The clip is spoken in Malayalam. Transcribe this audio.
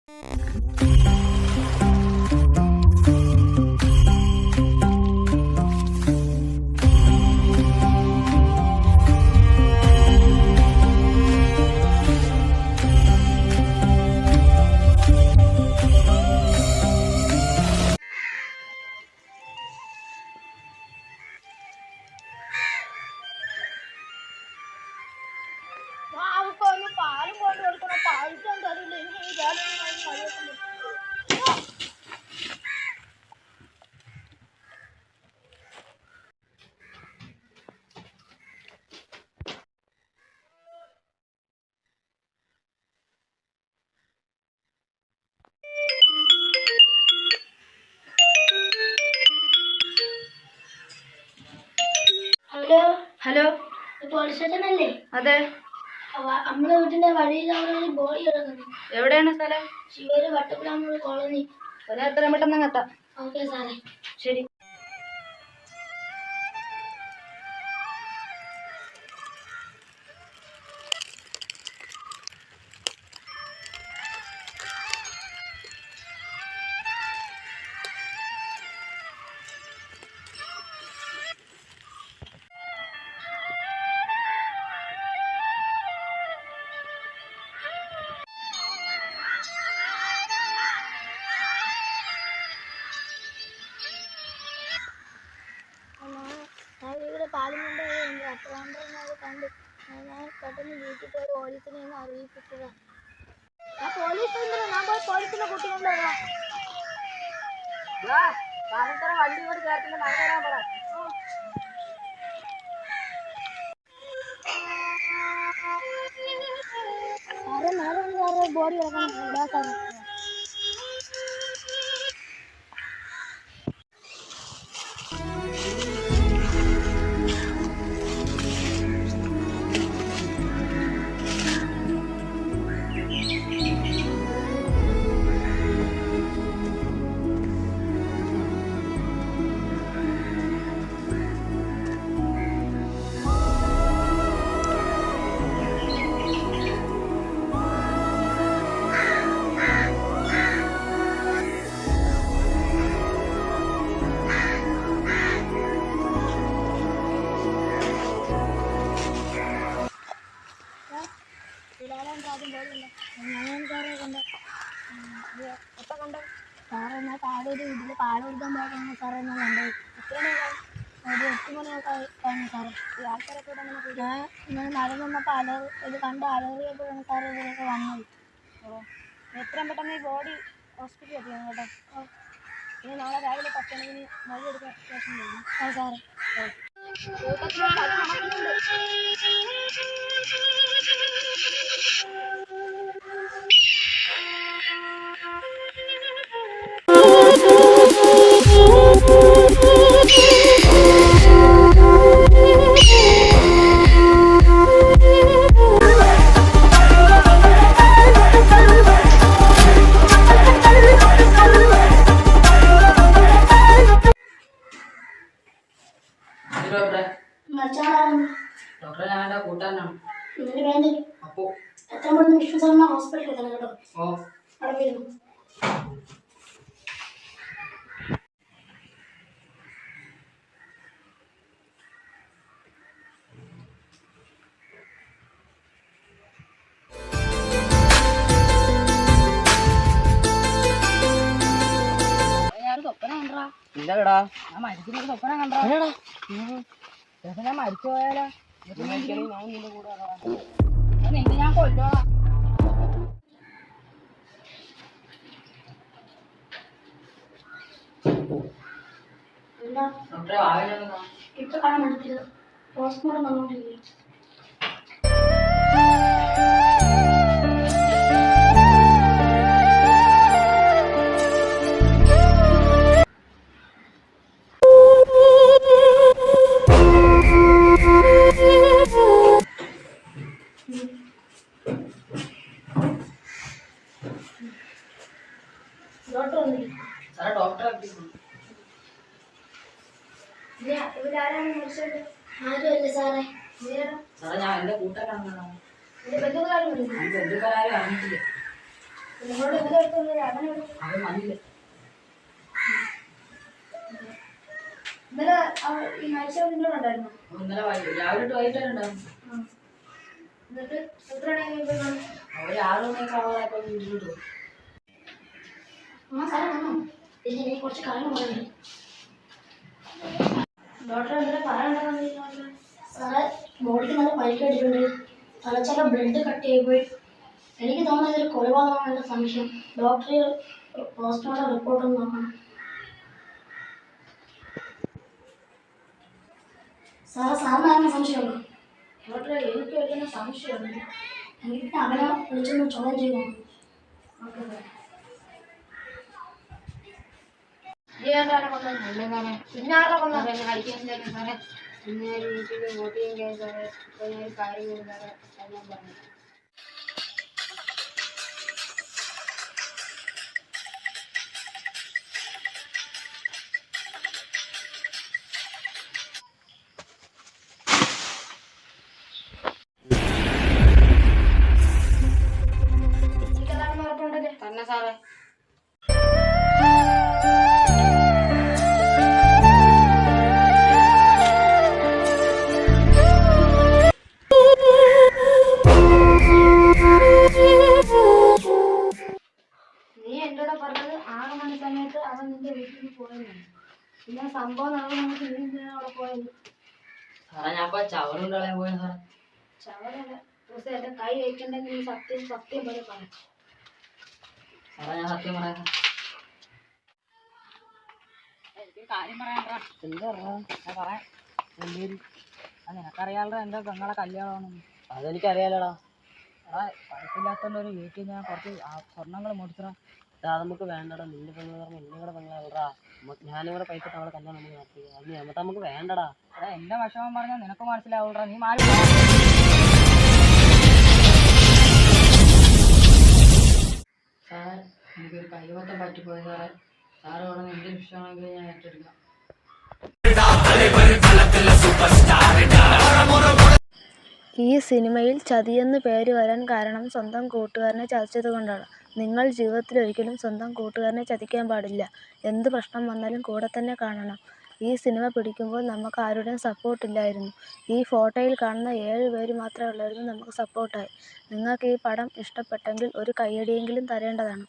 ഹലോ ഹലോ, പോലീസ് സ്റ്റേഷൻ അല്ലേ? അതെ. നമ്മളെ വീട്ടിന്റെ വഴിയിൽ അവിടെ ബോഡി കിടക്കുന്നു. എവിടെയാണ് സ്ഥലം? ശിവര് വട്ടപ്പുഴ കോളനി. എത്രയും പെട്ടെന്ന് എത്താം. ഓക്കെ സാറേ. ശരി. ഇവിടെ പാലും കൊണ്ട് അത്രണ്ടത് കണ്ട് ഞാൻ പെട്ടെന്ന് വീട്ടിൽ പോയി പോലീസിനെ ഒന്ന് അറിയിപ്പിച്ചതാ. ഞാൻ പോലീസിന്റെ കുട്ടികളുടെ വണ്ടി കൊണ്ട് ചേർത്തില്ല, നടന്നു പറ. സാറേ നേരെ സാറേ ബോഡി കിടക്കണം. സാറേ സാറേ ഞാൻ താഴെ ഒരു വീട്ടിൽ പാല് കൊടുക്കാൻ പോയതാണ് സാറേ ഞാൻ കണ്ടത്. ഒരു 8 മണിയൊക്കെ കഴിഞ്ഞു സാറേ. ഈ ആൾക്കാരൊക്കെ ഞാൻ നടന്നു വന്നപ്പോൾ ഇത് കണ്ട് അലറിയപ്പോഴാണ് സാറേ ഇവരൊക്കെ വന്നത്. എത്രയും പെട്ടെന്ന് ഈ ബോഡി ഹോസ്പിറ്റലിൽ എത്തിക്കണം കേട്ടോ. ഇനി നാളെ രാവിലെ 10 മണിക്ക് മൊഴി എടുക്കാൻ സ്റ്റേഷൻ പോകുന്നു. ആ സാറേ. ഡോക്ടറെ ഞാൻ എൻ്റെ കൂട്ടുകാരനാണ്. അപ്പോ എത്ര മണി വിശ്വസാറിന് ഹോസ്പിറ്റലിൽ എത്തണം കേട്ടോ. അവിടെ വരുന്നു. ഇല്ലടാ, ഞാൻ മരിക്കുന്ന സ്വപ്നം കണ്ടാ. ഞാൻ മരിച്ചു പോയാലോ? ഞാൻ നിന്റെ കൂടെ നിന്നെ ഞാൻ കൊല്ലോളാം. ഇപ്പൊ കാണാൻ പറ്റില്ല. പോസ്റ്റ്മോർട്ടം വന്നോണ്ടിരിക്കും. ആരുമല്ല സാറേ. ഞാൻ എന്റെ കൂട്ടുകാരാണ്. ബന്ധുക്കാരും അറിഞ്ഞിട്ടില്ല. നിങ്ങളോട് ഇന്നലെ എടുത്തത് അവനെ അവൻ വന്നില്ല. ഇന്നലെ ഈ മത്സ്യം നിന്നോട് ഉണ്ടായിരുന്നു. ഇന്നലെ രാവിലെ തൊട്ട് വൈകിട്ട് വരെ ഉണ്ടാവും. എന്നിട്ട് എത്ര മണിയായി പോയി കാണും? അവർ 6 മണിയൊക്കെ ആവാറായപ്പോൾ വീട്ടിലോട്ട് പോയി. സാറേ വന്നോ? ഇല്ല, എനിക്ക് കുറച്ച് കാര്യം പറയുന്നുണ്ട്. ഡോക്ടർ എന്തെങ്കിലും പറയാനുണ്ടെന്ന് സാറേ, ബോഡിക്ക് നല്ല പരിക്കേറ്റിട്ടുണ്ട്. തലച്ചോറ ബ്ലഡ് കട്ട് ചെയ്ത് പോയി. എനിക്ക് തോന്നുന്നത് ഇതൊരു കൊലപാതകമാണ് എൻ്റെ സംശയം. ഡോക്ടർ പോസ്റ്റ്മോർട്ടം റിപ്പോർട്ട് ഒന്ന് നോക്കണം. സാറിന് സംശയമുണ്ടോ? ഡോക്ടറെ, എനിക്ക് വലിയ സംശയമുണ്ട്. എനിക്ക് അവനെ വിളിച്ചൊന്ന് ചോദ്യം ചെയ്തു നോക്കും. Okay sir. പിന്നെ ആരുടെ കൊന്നത്? അടിക്കാൻ സാറേ, ഇന്ന് ഒരു വീട്ടിൽ വോട്ടിങ് കേസ് സാറേ, ഒരു കാര്യം സാറേ ഞാൻ പറഞ്ഞു. തന്നെ സാറേ. നീ എന്നോട് പറഞ്ഞത് 6 മണി സമയത്ത് അവൻ നിന്റെ വീട്ടിൽ നിന്ന് പോയെന്നാണ്. പിന്നെ സംഭവം നടന്നു നമുക്ക് ഇനി അവിടെ പോയത്. സാറേ, ഞാൻ ഇപ്പൊ ചവറുണ്ട് കളയാൻ പോയ സാറേ. ചവറല്ല, ദിവസം എന്റെ കൈ വയ്ക്കണ്ടെങ്കിൽ നീ സത്യം പോലെ പറയാം. സാറേ, ഞാൻ സത്യം പറയാം. കാര്യം പറയാ. എന്താ ഞാൻ പറയാം. എന്തേലും നിനക്കറിയാലോ എൻ്റെ പെങ്ങളെ കല്യാണമാണ്. അതെനിക്കറിയാലോടാ. പൈസയില്ലാത്തോണ്ട് ഒരു വീട്ടിൽ ഞാൻ കുറച്ച് സ്വർണ്ണങ്ങൾ മുടിച്ചടാ. നമുക്ക് വേണ്ടടാ. നിന്റെ പെങ്ങൾ പറഞ്ഞ എന്നെ കൂടെ പെങ്ങളാ. ഞാനും കൂടെ പൈസ അവളെ കല്യാണം നമുക്ക് നടത്തി. അത് എന്നിട്ട് നമുക്ക് വേണ്ടടാ. എടാ, എൻ്റെ വിഷമം പറഞ്ഞാൽ നിനക്ക് മനസ്സിലാവൂടാ. നീ മാറി. സാർ, എനിക്കൊരു കൈവട്ടം പറ്റിപ്പോയി സാറേ. സാറ് പറഞ്ഞ എന്തൊരു വിഷയമാണെങ്കിൽ ഞാൻ ഏറ്റെടുക്കാം. ഈ സിനിമയിൽ ചതിയെന്ന് പേര് വരാൻ കാരണം സ്വന്തം കൂട്ടുകാരനെ ചതിച്ചതുകൊണ്ടാണ്. നിങ്ങൾ ജീവിതത്തിൽ ഒരിക്കലും സ്വന്തം കൂട്ടുകാരനെ ചതിക്കാൻ പാടില്ല. എന്ത് പ്രശ്നം വന്നാലും കൂടെ തന്നെ കാണണം. ഈ സിനിമ പിടിക്കുമ്പോൾ നമുക്ക് ആരുടെയും സപ്പോർട്ടില്ലായിരുന്നു. ഈ ഫോട്ടോയിൽ കാണുന്ന 7 പേര് മാത്രമേ ഉള്ളായിരുന്നു നമുക്ക് സപ്പോർട്ടായി. നിങ്ങൾക്ക് ഈ പടം ഇഷ്ടപ്പെട്ടെങ്കിൽ ഒരു കയ്യടിയെങ്കിലും തരേണ്ടതാണ്.